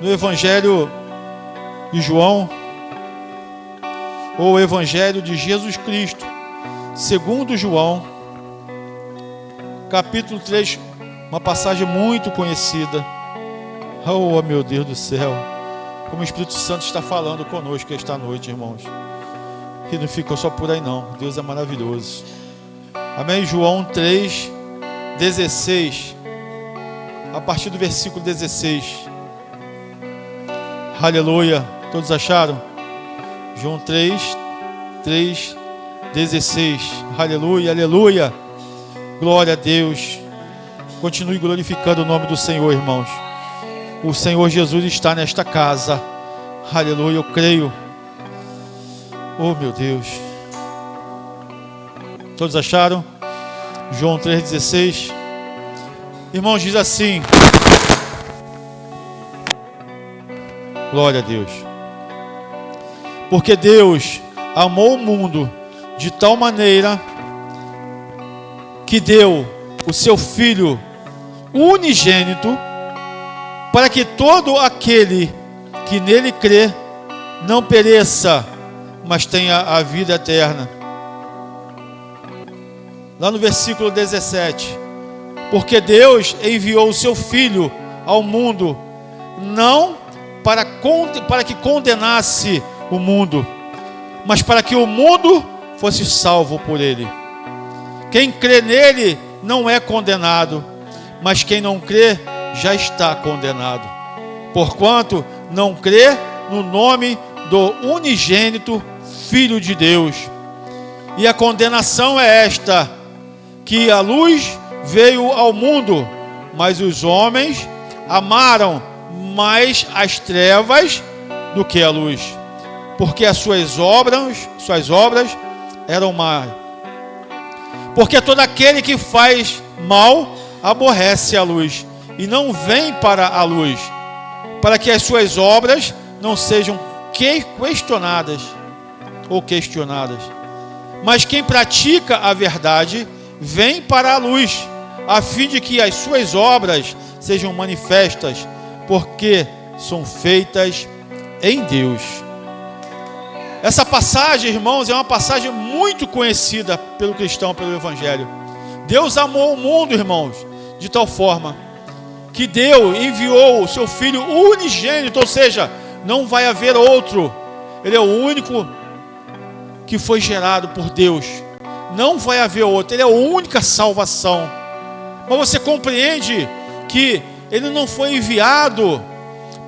no Evangelho de João, ou o Evangelho de Jesus Cristo, segundo João, capítulo 3, uma passagem muito conhecida. Oh, meu Deus do céu, como o Espírito Santo está falando conosco esta noite, irmãos. E não ficou só por aí não, Deus é maravilhoso. Amém? João 3, 16, a partir do versículo 16. Aleluia, todos acharam? João 3, 16. Aleluia, aleluia. Glória a Deus. Continue glorificando o nome do Senhor, irmãos. O Senhor Jesus está nesta casa. Aleluia, eu creio. Oh, meu Deus. Todos acharam? João 3,16. Irmãos, diz assim. Glória a Deus. Porque Deus amou o mundo de tal maneira que deu o seu Filho unigênito, para que todo aquele que nele crê não pereça, mas tenha a vida eterna. Lá no versículo 17. Porque Deus enviou o seu Filho ao mundo, não para que condenasse o mundo, mas para que o mundo fosse salvo por ele. Quem crê nele não é condenado, mas quem não crê já está condenado, porquanto não crê no nome do unigênito Filho de Deus. E a condenação é esta, que a luz veio ao mundo, mas os homens amaram mais as trevas do que a luz, porque as suas obras eram más. Porque todo aquele que faz mal aborrece a luz e não vem para a luz, para que as suas obras não sejam questionadas. Mas quem pratica a verdade vem para a luz, a fim de que as suas obras sejam manifestas, porque são feitas em Deus. Essa passagem, irmãos, é uma passagem muito conhecida pelo cristão, pelo Evangelho. Deus amou o mundo, irmãos, de tal forma que enviou o seu Filho unigênito, ou seja, não vai haver outro. Ele é o único que foi gerado por Deus. Não vai haver outro. Ele é a única salvação. Mas você compreende que ele não foi enviado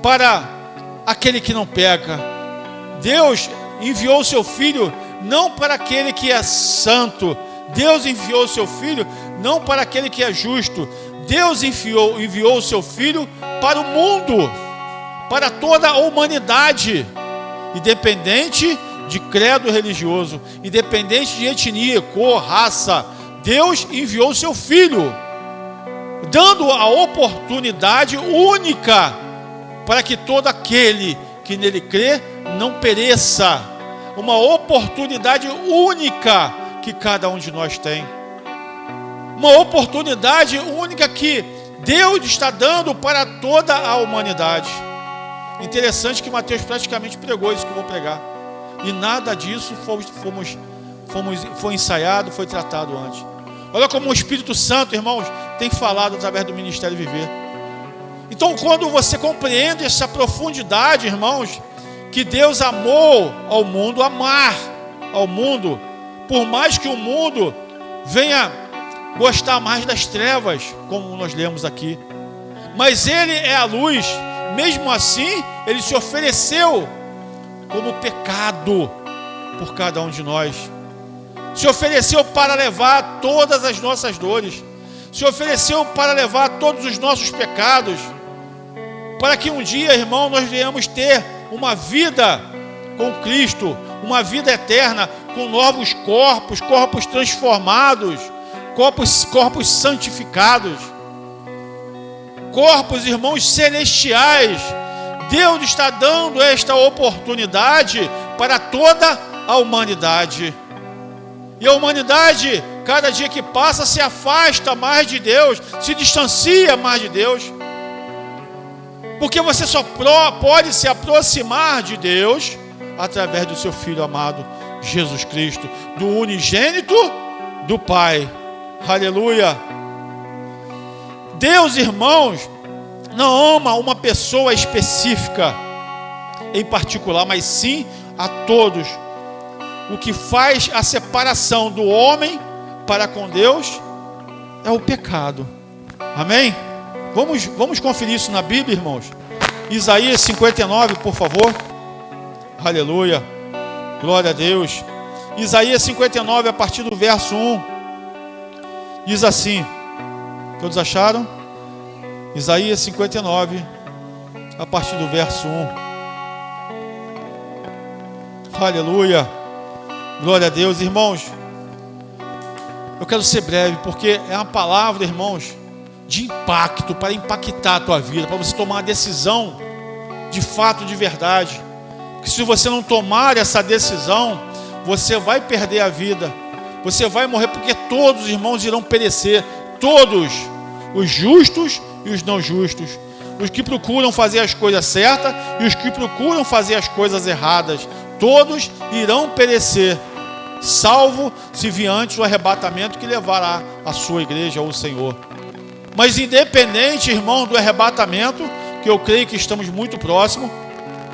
para aquele que não peca. Deus enviou o seu Filho não para aquele que é santo. Deus enviou o seu Filho não para aquele que é justo. Deus enviou o seu Filho para o mundo, para toda a humanidade, independente de credo religioso, independente de etnia, cor, raça. Deus enviou o seu Filho, dando a oportunidade única para que todo aquele que nele crê não pereça. Uma oportunidade única que cada um de nós tem. Uma oportunidade única que Deus está dando para toda a humanidade. Interessante que Mateus praticamente pregou isso que eu vou pregar. E nada disso foi ensaiado, foi tratado antes. Olha como o Espírito Santo, irmãos, tem falado através do Ministério Viver. Então, quando você compreende essa profundidade, irmãos, que Deus amou ao mundo, amar ao mundo, por mais que o mundo venha gostar mais das trevas, como nós lemos aqui, mas Ele é a luz. Mesmo assim, Ele se ofereceu como pecado por cada um de nós. Se ofereceu para levar todas as nossas dores. Se ofereceu para levar todos os nossos pecados. Para que um dia, irmão, nós venhamos ter uma vida com Cristo, uma vida eterna, com novos corpos transformados, corpos santificados, corpos, irmãos, celestiais. Deus está dando esta oportunidade para toda a humanidade. E a humanidade, cada dia que passa, se afasta mais de Deus, se distancia mais de Deus. Porque você só pode se aproximar de Deus através do seu Filho amado, Jesus Cristo, do unigênito do Pai. Aleluia. Deus, irmãos, não ama uma pessoa específica em particular, mas sim a todos. O que faz a separação do homem para com Deus é o pecado. Amém? Vamos conferir isso na Bíblia, irmãos. Isaías 59, por favor. Aleluia. Glória a Deus. Isaías 59, a partir do verso 1. Diz assim. Todos acharam? Isaías 59, a partir do verso 1. Aleluia. Glória a Deus, irmãos. Eu quero ser breve, porque é uma palavra, irmãos, de impacto, para impactar a tua vida, para você tomar uma decisão de fato, de verdade. Porque se você não tomar essa decisão, você vai perder a vida, você vai morrer, porque todos os irmãos irão perecer, todos, os justos e os não justos, os que procuram fazer as coisas certas e os que procuram fazer as coisas erradas, todos irão perecer, salvo se vier antes o arrebatamento que levará a sua igreja ao Senhor. Mas independente, irmão, do arrebatamento, que eu creio que estamos muito próximos,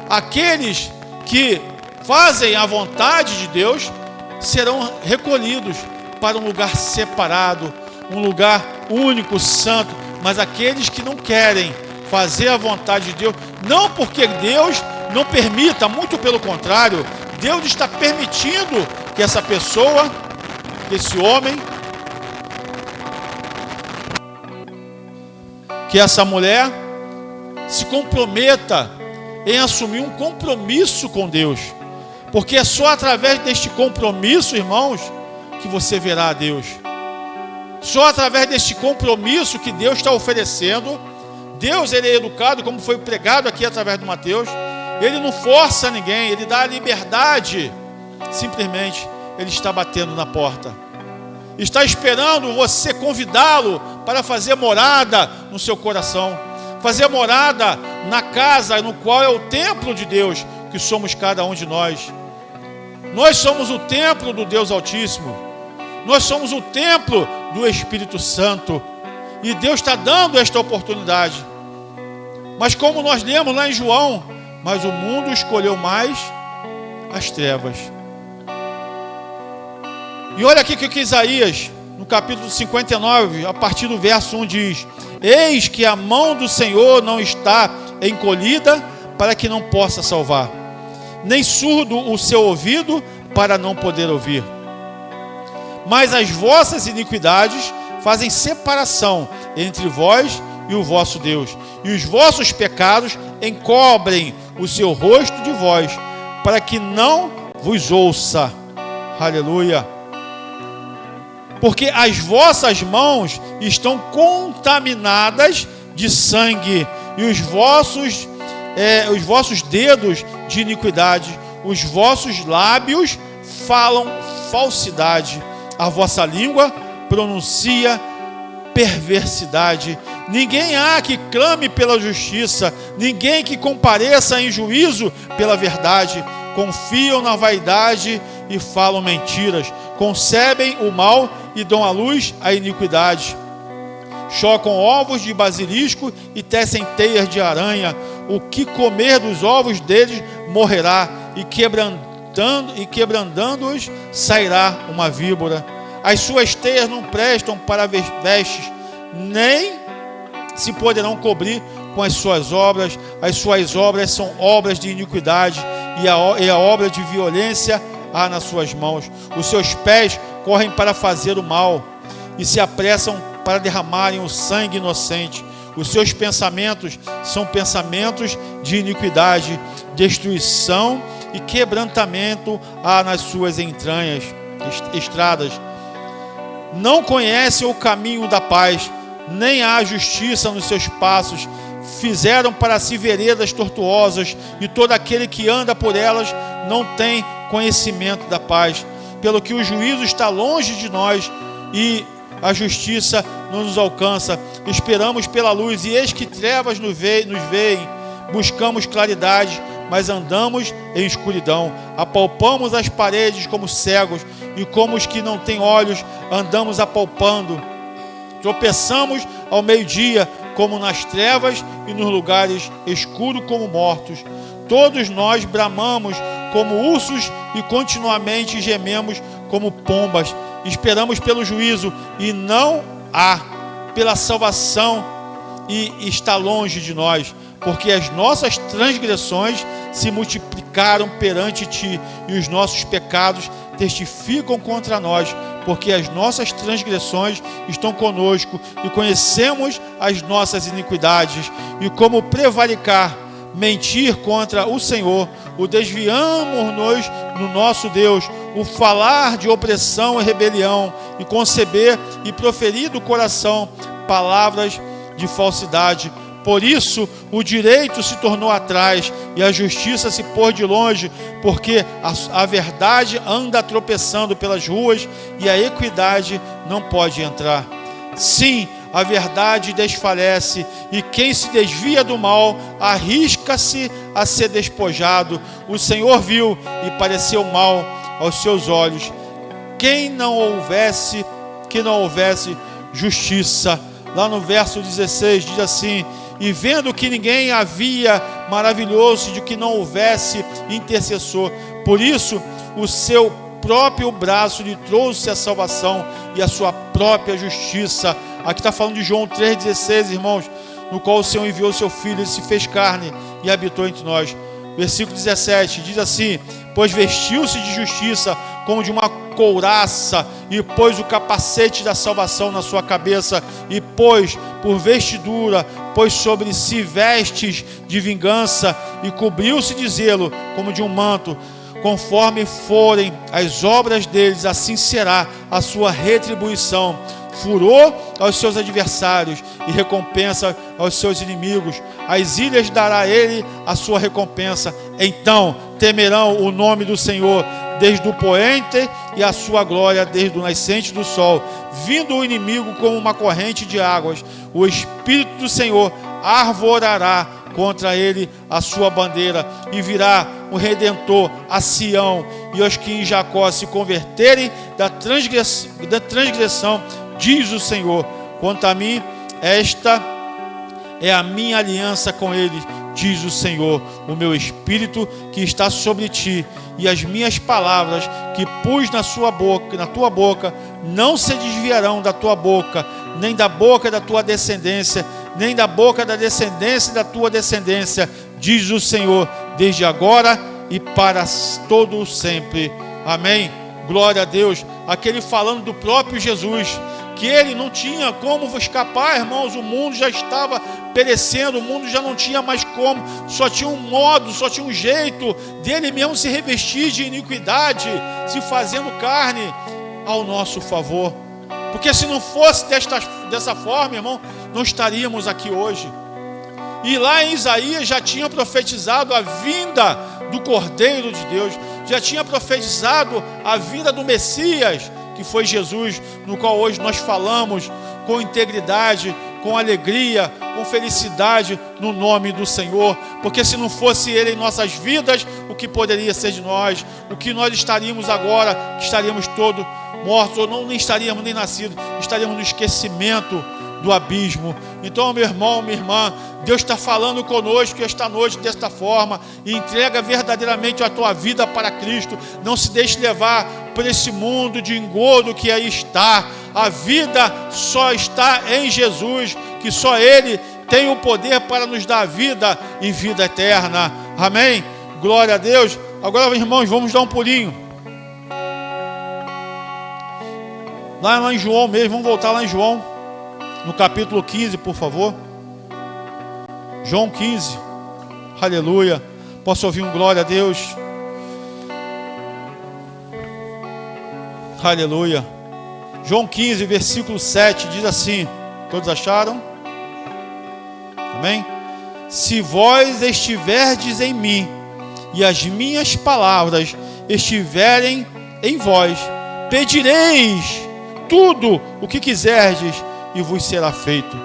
aqueles que fazem a vontade de Deus serão recolhidos para um lugar separado, um lugar único, santo. Mas aqueles que não querem fazer a vontade de Deus, não porque Deus não permita, muito pelo contrário, Deus está permitindo que essa pessoa, que esse homem, que essa mulher se comprometa em assumir um compromisso com Deus, porque é só através deste compromisso, irmãos, que você verá a Deus. Só através deste compromisso que Deus está oferecendo. Deus, ele é educado, como foi pregado aqui através do Mateus. Ele não força ninguém, ele dá a liberdade. Simplesmente, ele está batendo na porta. Está esperando você convidá-lo para fazer morada no seu coração. Fazer morada na casa no qual é o templo de Deus, que somos cada um de nós. Nós somos o templo do Deus Altíssimo. Nós somos o templo do Espírito Santo. E Deus está dando esta oportunidade. Mas como nós lemos lá em João, mas o mundo escolheu mais as trevas. E olha aqui que Isaías, no capítulo 59, a partir do verso 1 diz: eis que a mão do Senhor não está encolhida para que não possa salvar, nem surdo o seu ouvido para não poder ouvir. Mas as vossas iniquidades fazem separação entre vós e o vosso Deus, e os vossos pecados encobrem o seu rosto de vós, para que não vos ouça. Aleluia. Porque as vossas mãos estão contaminadas de sangue, e os vossos dedos de iniquidade, os vossos lábios falam falsidade, a vossa língua pronuncia perversidade. Ninguém há que clame pela justiça, ninguém que compareça em juízo pela verdade. Confiam na vaidade e falam mentiras, concebem o mal e dão à luz a iniquidade. Chocam ovos de basilisco e tecem teias de aranha. O que comer dos ovos deles morrerá, e quebrantando-os sairá uma víbora. As suas teias não prestam para vestes, nem se poderão cobrir com as suas obras. As suas obras são obras de iniquidade, e a obra de violência há nas suas mãos. Os seus pés correm para fazer o mal, e se apressam para derramarem o sangue inocente. Os seus pensamentos são pensamentos de iniquidade, destruição e quebrantamento há nas suas entranhas, estradas. Não conhecem o caminho da paz, nem há justiça nos seus passos. Fizeram para si veredas tortuosas, e todo aquele que anda por elas não tem conhecimento da paz. Pelo que o juízo está longe de nós, e a justiça não nos alcança. Esperamos pela luz, e eis que trevas nos veem. Buscamos claridade, mas andamos em escuridão. Apalpamos as paredes como cegos, e como os que não têm olhos, andamos apalpando. Tropeçamos ao meio-dia, como nas trevas, e nos lugares escuros como mortos. Todos nós bramamos como ursos, e continuamente gememos como pombas. Esperamos pelo juízo, e não há, pela salvação, e está longe de nós, porque as nossas transgressões se multiplicaram perante ti, e os nossos pecados testificam contra nós, porque as nossas transgressões estão conosco, e conhecemos as nossas iniquidades, e como prevaricar, mentir contra o Senhor, o desviamos-nos no nosso Deus, o falar de opressão e rebelião, e conceber e proferir do coração palavras de falsidade. Por isso o direito se tornou atrás, e a justiça se pôs de longe, porque a verdade anda tropeçando pelas ruas, e a equidade não pode entrar. Sim, a verdade desfalece, e quem se desvia do mal arrisca-se a ser despojado. O Senhor viu e pareceu mal aos seus olhos que não houvesse justiça. Lá no verso 16 diz assim: e vendo que ninguém havia, maravilhou-se de que não houvesse intercessor. Por isso o seu próprio braço lhe trouxe a salvação, e a sua própria justiça. Aqui está falando de João 3,16, irmãos, no qual o Senhor enviou seu Filho, ele se fez carne e habitou entre nós. Versículo 17 diz assim: pois vestiu-se de justiça como de uma couraça, e pôs o capacete da salvação na sua cabeça, e pôs por vestidura, pôs sobre si vestes de vingança, e cobriu-se de zelo como de um manto. Conforme forem as obras deles, assim será a sua retribuição. Furor aos seus adversários, e recompensa aos seus inimigos. As ilhas dará ele a sua recompensa. Então temerão o nome do Senhor desde o poente, e a sua glória desde o nascente do sol. Vindo o inimigo como uma corrente de águas, o Espírito do Senhor arvorará contra ele a sua bandeira, e virá o Redentor a Sião, e os que em Jacó se converterem da transgressão, diz o Senhor. Quanto a mim, esta é a minha aliança com eles, diz o Senhor. O meu Espírito que está sobre ti, e as minhas palavras que pus na tua boca, não se desviarão da tua boca, nem da boca da tua descendência, nem da boca da descendência da tua descendência, diz o Senhor, desde agora e para todo sempre. Amém. Glória a Deus. Aquele falando do próprio Jesus, que ele não tinha como escapar, irmãos. O mundo já estava perecendo, o mundo já não tinha mais como, só tinha um modo, só tinha um jeito dele mesmo se revestir de iniquidade, se fazendo carne ao nosso favor. Porque se não fosse dessa forma, irmão, não estaríamos aqui hoje. E lá em Isaías já tinha profetizado a vinda do Cordeiro de Deus, já tinha profetizado a vinda do Messias, que foi Jesus, no qual hoje nós falamos com integridade, com alegria, com felicidade no nome do Senhor. Porque se não fosse Ele em nossas vidas, o que poderia ser de nós? O que nós estaríamos agora? Estaríamos todos mortos, ou não, nem estaríamos nem nascidos, estaríamos no esquecimento do abismo. Então, meu irmão, minha irmã, Deus está falando conosco esta noite desta forma, e entrega verdadeiramente a tua vida para Cristo. Não se deixe levar por esse mundo de engodo que aí está. A vida só está em Jesus, que só Ele tem o poder para nos dar vida e vida eterna. Amém? Glória a Deus. Agora, irmãos, vamos dar um pulinho lá em João mesmo. Vamos voltar lá em João, no capítulo 15, por favor. João 15. Aleluia. Posso ouvir um glória a Deus? Aleluia. João 15, versículo 7 diz assim: todos acharam? Amém? Se vós estiverdes em mim, e as minhas palavras estiverem em vós, pedireis tudo o que quiserdes e vos será feito.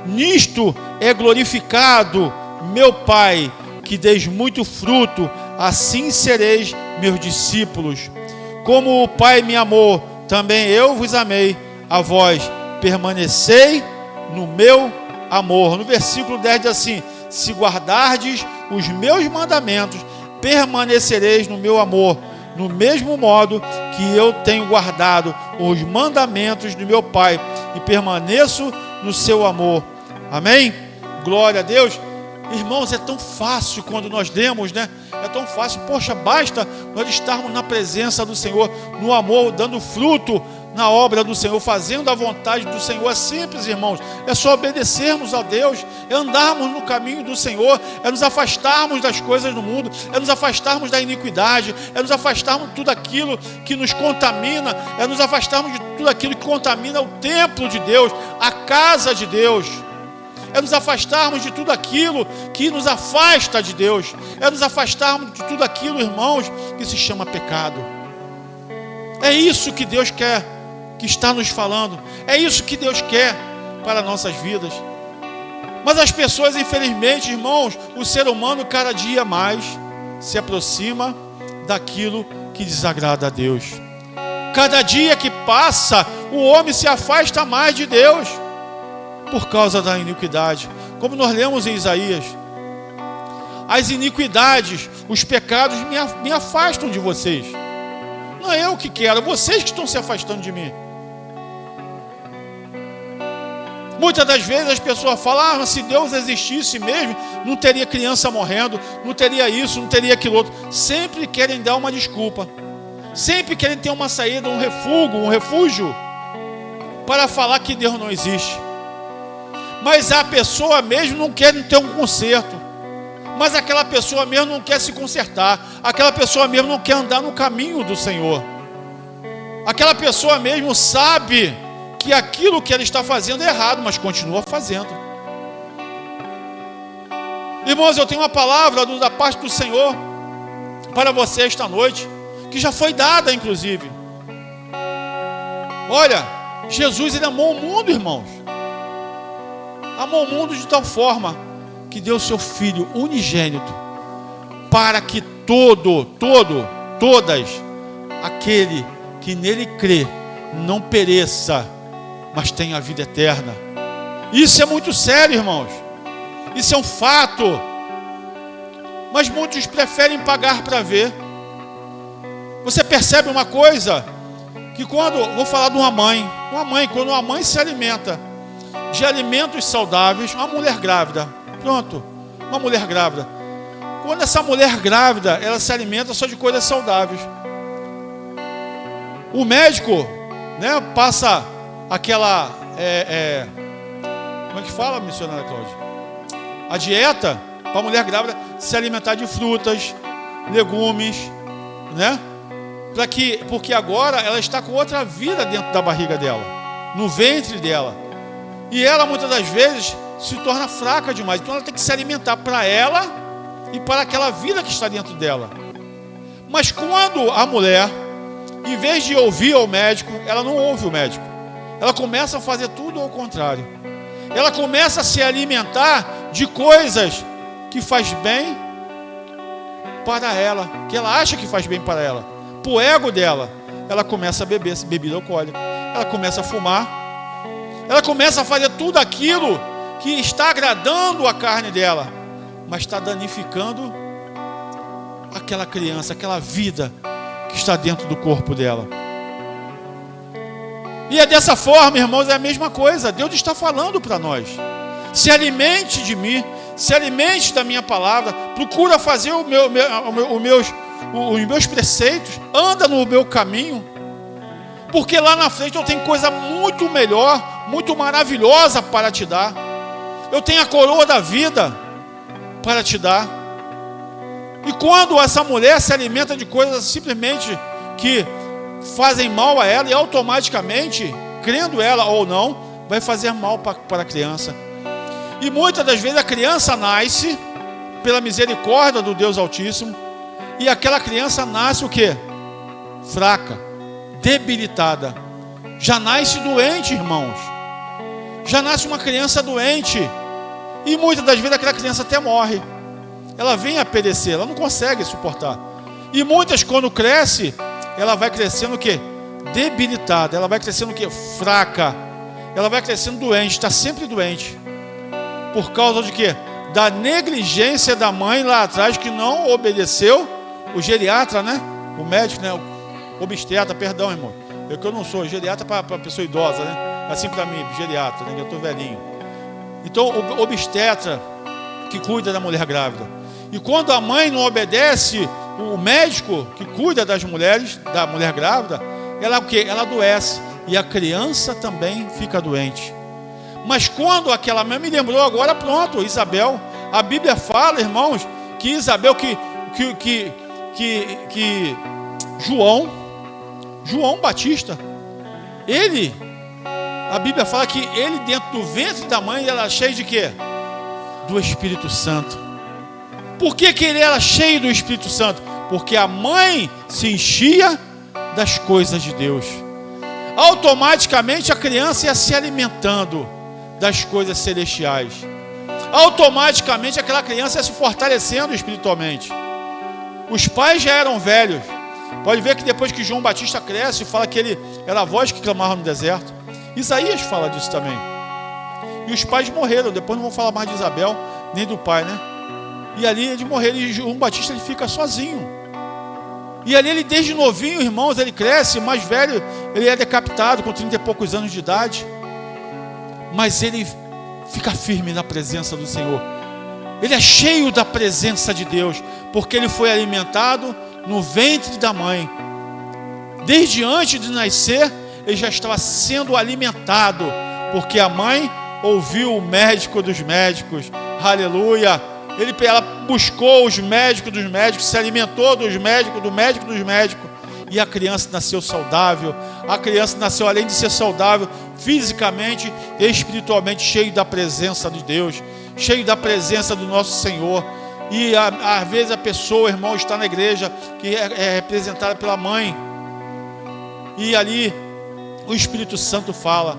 Nisto é glorificado meu Pai, que deis muito fruto, assim sereis meus discípulos. Como o Pai me amou, também eu vos amei, a vós permanecei no meu amor. No versículo 10 diz assim: se guardardes os meus mandamentos, permanecereis no meu amor, no mesmo modo que eu tenho guardado os mandamentos do meu Pai e permaneço no seu amor. Amém? Glória a Deus. Irmãos, é tão fácil quando nós lemos, né? É tão fácil, poxa, basta nós estarmos na presença do Senhor, no amor, dando fruto na obra do Senhor, fazendo a vontade do Senhor. É simples, irmãos, é só obedecermos a Deus, é andarmos no caminho do Senhor, é nos afastarmos das coisas do mundo, é nos afastarmos da iniquidade, é nos afastarmos de tudo aquilo que nos contamina, é nos afastarmos de tudo aquilo que contamina o templo de Deus, a casa de Deus. É nos afastarmos de tudo aquilo que nos afasta de Deus. É nos afastarmos de tudo aquilo, irmãos, que se chama pecado. É isso que Deus quer, que está nos falando. É isso que Deus quer para nossas vidas. Mas as pessoas, infelizmente, irmãos, o ser humano cada dia mais se aproxima daquilo que desagrada a Deus. Cada dia que passa, o homem se afasta mais de Deus por causa da iniquidade. Como nós lemos em Isaías, as iniquidades, os pecados me afastam de vocês. Não é eu que quero, vocês que estão se afastando de mim. Muitas das vezes as pessoas falam: se Deus existisse mesmo, não teria criança morrendo, não teria isso, não teria aquilo outro. Sempre querem dar uma desculpa, sempre querem ter uma saída, um refúgio para falar que Deus não existe. Mas a pessoa mesmo não quer ter um conserto. Mas aquela pessoa mesmo não quer se consertar. Aquela pessoa mesmo não quer andar no caminho do Senhor. Aquela pessoa mesmo sabe que aquilo que ela está fazendo é errado, mas continua fazendo. Irmãos, eu tenho uma palavra da parte do Senhor para você esta noite, que já foi dada inclusive. Olha, Jesus, ele amou o mundo, irmãos. Amou o mundo de tal forma que deu seu Filho unigênito, para que todas, aquele que nele crê, não pereça, mas tenha a vida eterna. Isso é muito sério, irmãos. Isso é um fato. Mas muitos preferem pagar para ver. Você percebe uma coisa? Que vou falar de uma mãe, quando uma mãe se alimenta de alimentos saudáveis, uma mulher grávida, pronto, uma mulher grávida. Quando essa mulher grávida, ela se alimenta só de coisas saudáveis. O médico, né, passa aquela, como é que fala, missionária Cláudia? A dieta para a mulher grávida se alimentar de frutas, legumes, né? Porque agora ela está com outra vida dentro da barriga dela, no ventre dela. E ela muitas das vezes se torna fraca demais. Então ela tem que se alimentar para ela e para aquela vida que está dentro dela. Mas quando a mulher, em vez de ouvir o médico, ela não ouve o médico. Ela começa a fazer tudo ao contrário. Ela começa a se alimentar de coisas que faz bem para ela, que ela acha que faz bem para ela. Para o ego dela, ela começa a beber bebida alcoólica. Ela começa a fumar. Ela começa a fazer tudo aquilo que está agradando a carne dela, mas está danificando aquela criança, aquela vida que está dentro do corpo dela. E é dessa forma, irmãos, é a mesma coisa. Deus está falando para nós: se alimente de mim, se alimente da minha palavra, procura fazer os meus preceitos, anda no meu caminho, porque lá na frente eu tenho coisa muito melhor, muito maravilhosa para te dar. Eu tenho a coroa da vida para te dar. E quando essa mulher se alimenta de coisas simplesmente que fazem mal a ela, e automaticamente, crendo ela ou não, vai fazer mal para a criança. E muitas das vezes a criança nasce pela misericórdia do Deus Altíssimo, e aquela criança nasce o quê? Fraca, debilitada. já nasce doente, irmãos. Já nasce uma criança doente. E muitas das vezes aquela criança até morre. Ela vem a perecer, ela não consegue suportar. E muitas, quando cresce, ela vai crescendo o quê? Debilitada. Ela vai crescendo o quê? Fraca. Ela vai crescendo doente, está sempre doente. Por causa de quê? Da negligência da mãe lá atrás, que não obedeceu o geriatra, né? O médico, né? O obstetra, perdão, irmão. Eu não sou geriatra para pessoa idosa, né? Assim para mim, geriatra, né? Eu estou velhinho. Então, o obstetra que cuida da mulher grávida. E quando a mãe não obedece, o médico que cuida das mulheres, da mulher grávida, ela o quê? Ela adoece. E a criança também fica doente. Mas quando aquela mãe me lembrou agora, pronto, Isabel. A Bíblia fala, irmãos, que Isabel, que João Batista, a Bíblia fala que ele dentro do ventre da mãe, ela era cheia de quê? Do Espírito Santo. Por que ele era cheio do Espírito Santo? Porque a mãe se enchia das coisas de Deus. Automaticamente a criança ia se alimentando das coisas celestiais. Automaticamente aquela criança ia se fortalecendo espiritualmente. Os pais já eram velhos. Pode ver que depois que João Batista cresce, fala que ele era a voz que clamava no deserto. Isaías fala disso também. E os pais morreram. Depois não vou falar mais de Isabel, nem do pai, né? E ali eles morreram. E João Batista ele fica sozinho. E ali ele desde novinho, irmãos, ele cresce. Mais velho, ele é decapitado com 30 e poucos anos de idade. Mas ele fica firme na presença do Senhor. Ele é cheio da presença de Deus. Porque ele foi alimentado no ventre da mãe. Desde antes de nascer, ele já estava sendo alimentado, porque a mãe ouviu o médico dos médicos, aleluia. Ela buscou os médicos dos médicos, se alimentou dos médicos, do médico dos médicos, e a criança nasceu saudável. A criança nasceu, além de ser saudável, fisicamente e espiritualmente, cheio da presença de Deus, cheio da presença do nosso Senhor. E às vezes a pessoa, irmão, está na igreja, que é representada pela mãe, e ali o Espírito Santo fala: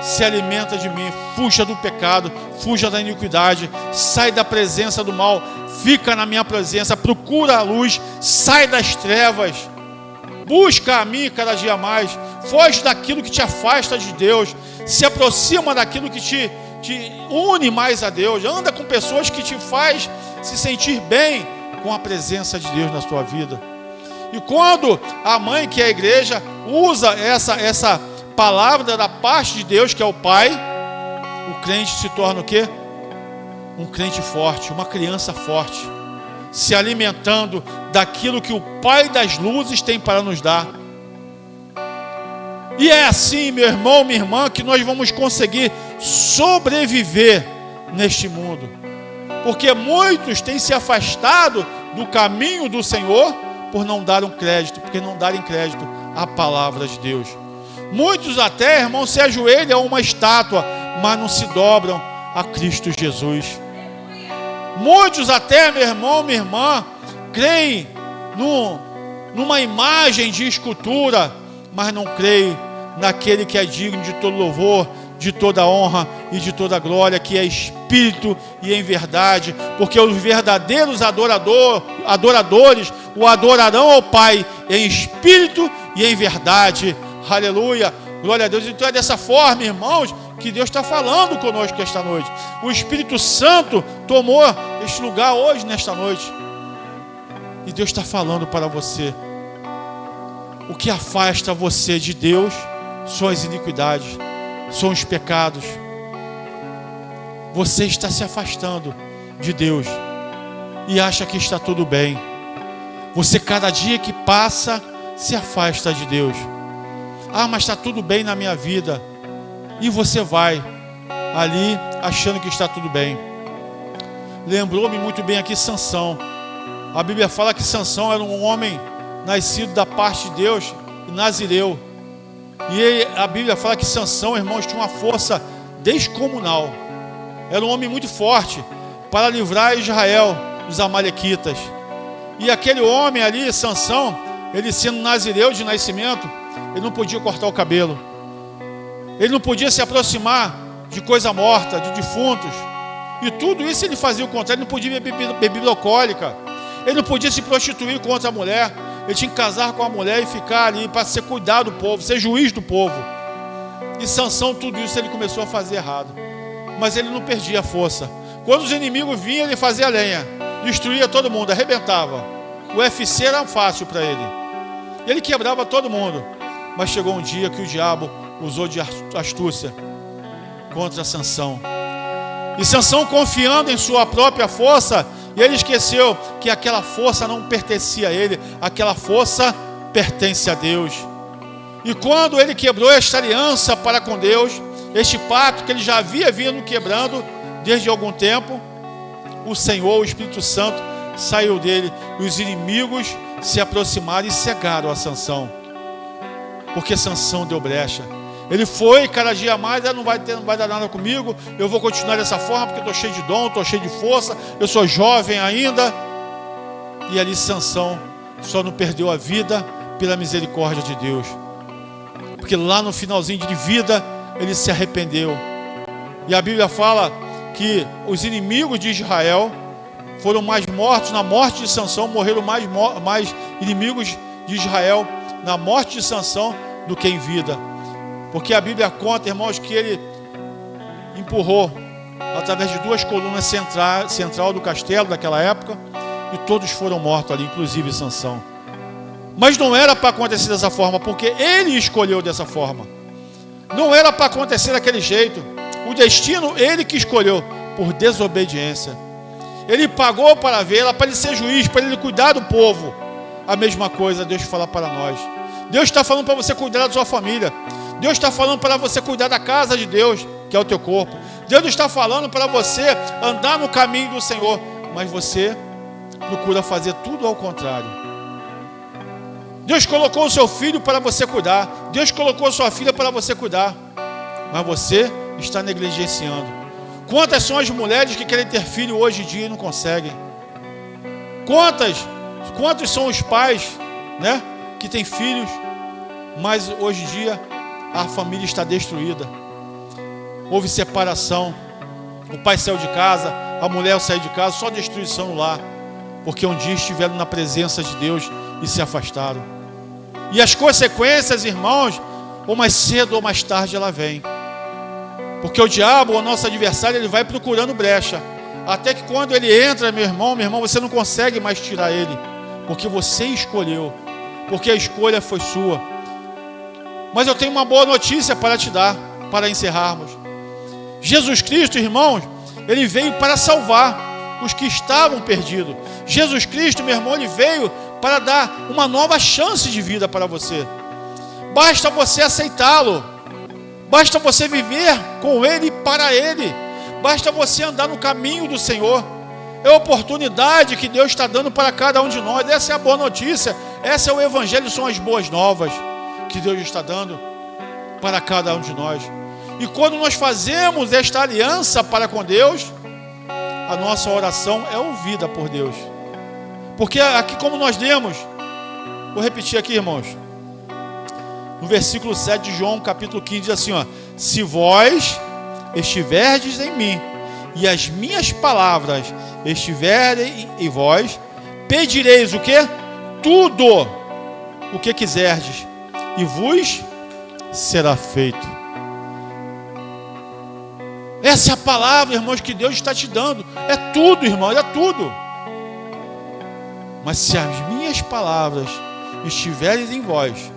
se alimenta de mim, fuja do pecado, fuja da iniquidade, sai da presença do mal, fica na minha presença, procura a luz, sai das trevas, busca a mim cada dia mais, foge daquilo que te afasta de Deus, se aproxima daquilo que te une mais a Deus, anda com pessoas que te faz se sentir bem com a presença de Deus na sua vida. E quando a mãe, que é a igreja, usa essa palavra da parte de Deus, que é o Pai, o crente se torna o quê? Um crente forte, uma criança forte, se alimentando daquilo que o Pai das luzes tem para nos dar. E é assim, meu irmão, minha irmã, que nós vamos conseguir sobreviver neste mundo. Porque muitos têm se afastado do caminho do Senhor por não dar um crédito, porque não darem crédito à palavra de Deus. Muitos até, irmão, se ajoelham a uma estátua, mas não se dobram a Cristo Jesus. Muitos até, meu irmão, minha irmã, creem numa imagem de escultura, mas não creem naquele que é digno de todo louvor, de toda honra e de toda glória, que é espírito e em verdade, porque os verdadeiros adoradores o adorarão ao Pai em espírito e em verdade. Aleluia, glória a Deus. Então é dessa forma, irmãos, que Deus está falando conosco esta noite. O Espírito Santo tomou este lugar hoje, nesta noite, e Deus está falando para você: o que afasta você de Deus são as iniquidades, são os pecados. Você está se afastando de Deus e acha que está tudo bem. Você, cada dia que passa, se afasta de Deus. Ah, mas está tudo bem na minha vida. E você vai ali achando que está tudo bem. Lembrou-me muito bem aqui Sansão. A Bíblia fala que Sansão era um homem nascido da parte de Deus, nazireu. E a Bíblia fala que Sansão, irmãos, tinha uma força descomunal. Era um homem muito forte para livrar Israel dos amalequitas. E aquele homem ali, Sansão, ele sendo nazireu de nascimento, ele não podia cortar o cabelo. Ele não podia se aproximar de coisa morta, de defuntos. E tudo isso ele fazia o contrário. Ele não podia beber bebida alcoólica. Ele não podia se prostituir contra a mulher. Ele tinha que casar com a mulher e ficar ali para ser cuidado do povo, ser juiz do povo. E Sansão, tudo isso ele começou a fazer errado. Mas ele não perdia a força. Quando os inimigos vinham, ele fazia lenha, destruía todo mundo, arrebentava. O UFC era fácil para ele. Ele quebrava todo mundo. Mas chegou um dia que o diabo usou de astúcia contra Sansão. E Sansão, confiando em sua própria força, e ele esqueceu que aquela força não pertencia a ele, aquela força pertence a Deus. E quando ele quebrou esta aliança para com Deus, este pacto que ele já havia vindo quebrando desde algum tempo, o Senhor, o Espírito Santo, saiu dele e os inimigos se aproximaram e cegaram a Sansão. Porque Sansão deu brecha. Ele foi, cada dia mais, não vai dar nada comigo, eu vou continuar dessa forma porque eu estou cheio de dom, estou cheio de força, eu sou jovem ainda. E ali Sansão só não perdeu a vida pela misericórdia de Deus. Porque lá no finalzinho de vida, ele se arrependeu. E a Bíblia fala que os inimigos de Israel foram mais mortos na morte de Sansão, morreram mais inimigos de Israel na morte de Sansão do que em vida. Porque a Bíblia conta, irmãos, que ele empurrou através de 2 colunas central do castelo daquela época, e todos foram mortos ali, inclusive Sansão. Mas não era para acontecer dessa forma, porque ele escolheu dessa forma. Não era para acontecer daquele jeito. O destino ele que escolheu, por desobediência. Ele pagou para vê-la, para ele ser juiz, para ele cuidar do povo. A mesma coisa Deus fala para nós. Deus está falando para você cuidar da sua família. Deus está falando para você cuidar da casa de Deus, que é o teu corpo. Deus está falando para você andar no caminho do Senhor, mas você procura fazer tudo ao contrário. Deus colocou o seu filho para você cuidar. Deus colocou a sua filha para você cuidar, mas você está negligenciando. Quantas são as mulheres que querem ter filho hoje em dia e não conseguem? Quantos são os pais, né, que têm filhos, mas hoje em dia a família está destruída. Houve separação. O pai saiu de casa, a mulher saiu de casa, só destruição no lar. Porque um dia estiveram na presença de Deus e se afastaram. E as consequências, irmãos, ou mais cedo ou mais tarde ela vem. Porque o diabo, o nosso adversário, ele vai procurando brecha. Até que quando ele entra, meu irmão, você não consegue mais tirar ele. Porque você escolheu. Porque a escolha foi sua. Mas eu tenho uma boa notícia para te dar, para encerrarmos. Jesus Cristo, irmãos, ele veio para salvar os que estavam perdidos. Jesus Cristo, meu irmão, ele veio para dar uma nova chance de vida para você. Basta você aceitá-lo. Basta você viver com ele e para ele. Basta você andar no caminho do Senhor. É a oportunidade que Deus está dando para cada um de nós. Essa é a boa notícia. Essa é o Evangelho, são as boas novas que Deus está dando para cada um de nós. E quando nós fazemos esta aliança para com Deus, a nossa oração é ouvida por Deus. Porque aqui, como nós lemos, vou repetir aqui, irmãos, no versículo 7 de João, capítulo 15, diz assim, ó: se vós estiverdes em mim, e as minhas palavras estiverem em vós, pedireis o quê? Tudo o que quiserdes, e vos será feito. Essa é a palavra, irmãos, que Deus está te dando. É tudo, irmão, é tudo. Mas se as minhas palavras estiverem em vós,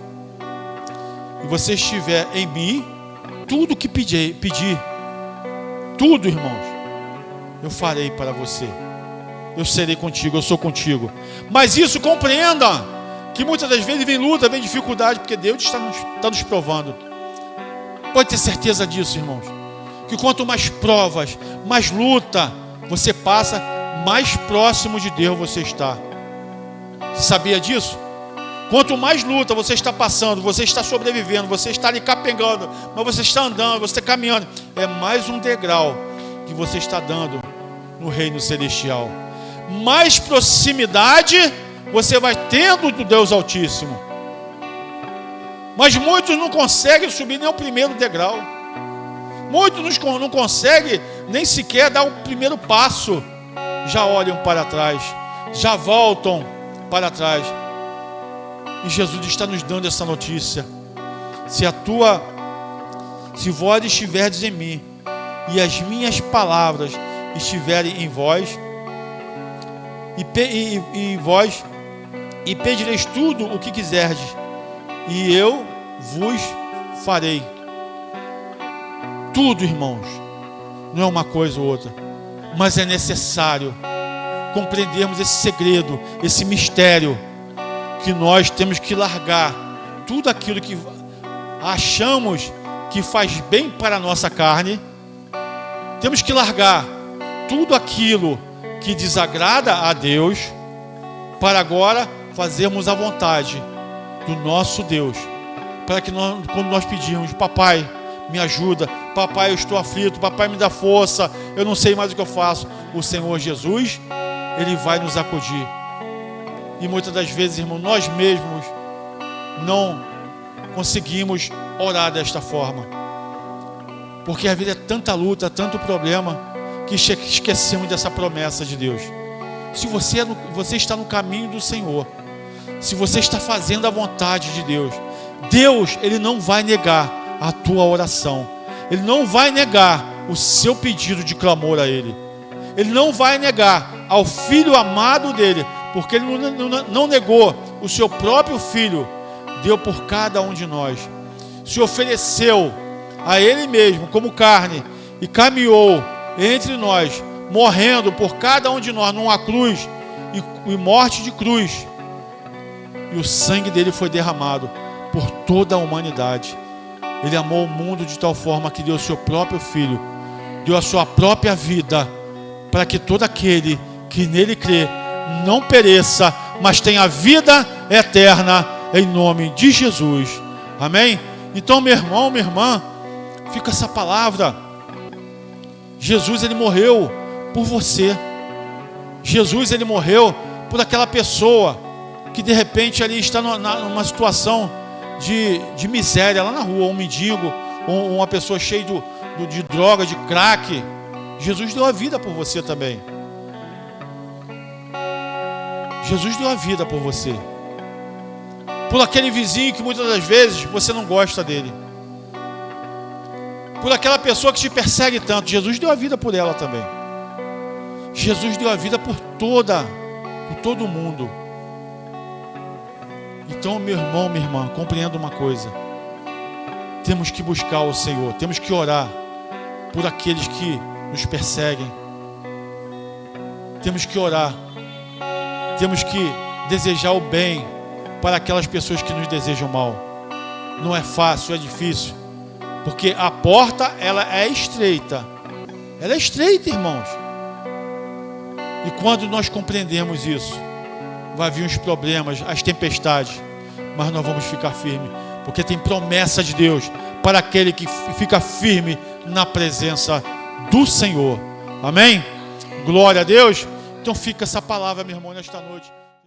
e você estiver em mim, tudo que pedir, tudo, irmãos, eu farei para você. Eu serei contigo, eu sou contigo. Mas isso, compreenda, que muitas das vezes vem luta, vem dificuldade, porque Deus está nos provando. Pode ter certeza disso, irmãos, que quanto mais provas, mais luta você passa, mais próximo de Deus você está. Você sabia disso? Quanto mais luta você está passando, você está sobrevivendo, você está ali capengando, mas você está andando, você está caminhando, é mais um degrau que você está dando no reino celestial. Mais proximidade você vai tendo do Deus Altíssimo. Mas muitos não conseguem subir nem o primeiro degrau. Muitos não conseguem nem sequer dar o primeiro passo. Já olham para trás, já voltam para trás. E Jesus está nos dando essa notícia. Se vós estiverdes em mim, e as minhas palavras estiverem em vós, e pedireis tudo o que quiserdes, e eu vos farei. Tudo, irmãos, não é uma coisa ou outra, mas é necessário compreendermos esse segredo, esse mistério, que nós temos que largar tudo aquilo que achamos que faz bem para a nossa carne. Temos que largar tudo aquilo que desagrada a Deus, para agora fazermos a vontade do nosso Deus. Para que quando nós pedimos: papai, me ajuda, papai, eu estou aflito, papai, me dá força, eu não sei mais o que eu faço, o Senhor Jesus, Ele vai nos acudir. E muitas das vezes, irmão, nós mesmos não conseguimos orar desta forma, porque a vida é tanta luta, tanto problema, que esquecemos dessa promessa de Deus. Se você está no caminho do Senhor, se você está fazendo a vontade de Deus, Deus, Ele não vai negar a tua oração. Ele não vai negar o seu pedido de clamor a Ele. Ele não vai negar ao Filho amado dEle, porque Ele não negou o seu próprio Filho, deu por cada um de nós. Se ofereceu a Ele mesmo como carne e caminhou entre nós, morrendo por cada um de nós numa cruz, e morte de cruz. E o sangue dele foi derramado por toda a humanidade. Ele amou o mundo de tal forma que deu o seu próprio Filho, deu a sua própria vida, para que todo aquele que nele crê não pereça, mas tenha vida eterna, em nome de Jesus. Amém? Então, meu irmão, minha irmã, fica essa palavra. Jesus, Ele morreu por você. Jesus, Ele morreu por aquela pessoa que de repente ali está numa situação de miséria lá na rua, um mendigo, ou uma pessoa cheia de droga, de crack. Jesus deu a vida por você também. Jesus deu a vida por você. Por aquele vizinho que muitas das vezes você não gosta dele. Por aquela pessoa que te persegue tanto, Jesus deu a vida por ela também. Jesus deu a vida por todo mundo. Então, meu irmão, minha irmã, compreenda uma coisa: temos que buscar o Senhor, temos que orar por aqueles que nos perseguem, temos que orar, temos que desejar o bem para aquelas pessoas que nos desejam mal. Não é fácil, é difícil, porque a porta, ela é estreita. Ela é estreita, irmãos. E quando nós compreendemos isso, vai vir os problemas, as tempestades, mas nós vamos ficar firmes, porque tem promessa de Deus para aquele que fica firme na presença do Senhor. Amém? Glória a Deus. Então fica essa palavra, meu irmão, nesta noite.